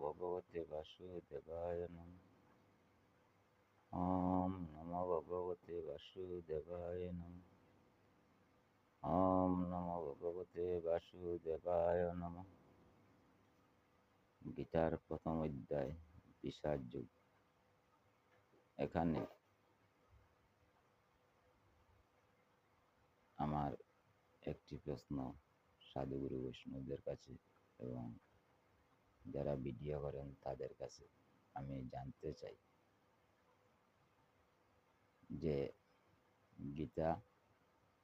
ভগবতে বাসুদেবায় নমঃ। ওম নমো ভগবতে বাসুদেবায় নমঃ। ওম নমো ভগবতে বাসুদেবায় নমঃ। গীতার প্রথম অধ্যায় বিষাদ যুগ। এখানে আমার একটি প্রশ্ন সাধুগুরু বৈষ্ণবদের কাছে এবং যারা ভিডিও করেন তাদের কাছে আমি জানতে চাই যে গীতা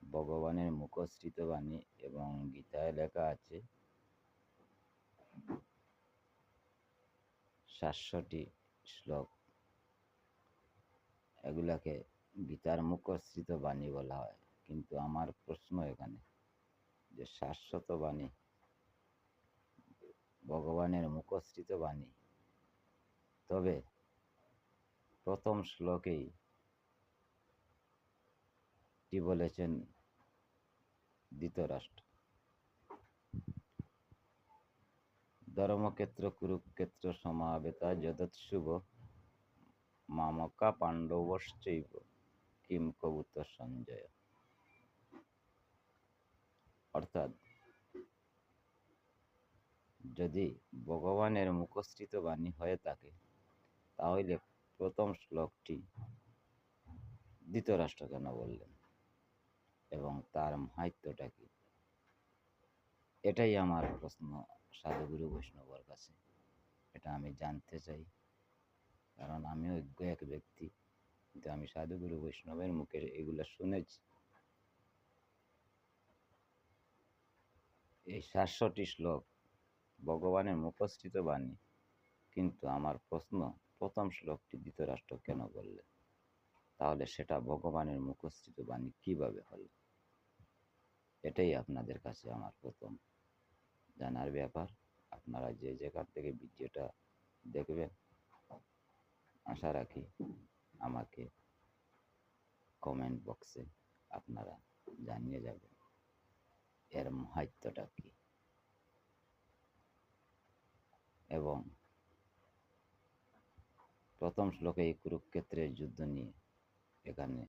ভগবানের মুখশ্রিত বাণী এবং গীতায় লেখা আছে 700টি শ্লোক। এগুলাকে গীতার মুখশ্রিত বাণী বলা হয়, কিন্তু আমার প্রশ্ন এখানে যে 700 বাণী ভগবানের মুখশ্রিত বাণী, তবে প্রথম শ্লোকেই কি বলেছেন ধৃতরাষ্ট্র? ধর্মক্ষেত্র কুরুক্ষেত্র সমাবেতা যদৎশুভ মামকা পাণ্ডবশ্চৈব কিম কবুত সঞ্জয়। অর্থাৎ যদি ভগবানের মুখশ্রিত বাণী হয়ে থাকে তাহলে প্রথম শ্লোকটি ধৃতরাষ্ট্র কেন বললেন এবং তার মাহাত্ম্যটা কি? এটাই আমার প্রশ্ন সাধুগুরু বৈষ্ণবর কাছে। এটা আমি জানতে চাই, কারণ আমি অজ্ঞ এক ব্যক্তি, কিন্তু আমি সাধুগুরু বৈষ্ণবের মুখে এগুলো শুনেছি। এই 700টি শ্লোক ভগবানের মুখশ্রিত বাণী, কিন্তু আমার প্রশ্ন প্রথম শ্লোকটি ধৃতরাষ্ট্র কেন বললেন? তাহলে সেটা ভগবানের মুখশ্রিত বাণী কিভাবে হলো? এটাই আপনাদের কাছে আমার প্রথম জানার ব্যাপার। আপনারা যে জায়গার থেকে ভিডিওটা দেখবেন, আশা রাখি আমাকে কমেন্ট বক্সে আপনারা জানিয়ে যাবেন এর মাহাত্ম্যটা কি। এবং প্রথম শ্লোকে এই কুরুক্ষেত্রের যুদ্ধ নিয়ে এখানে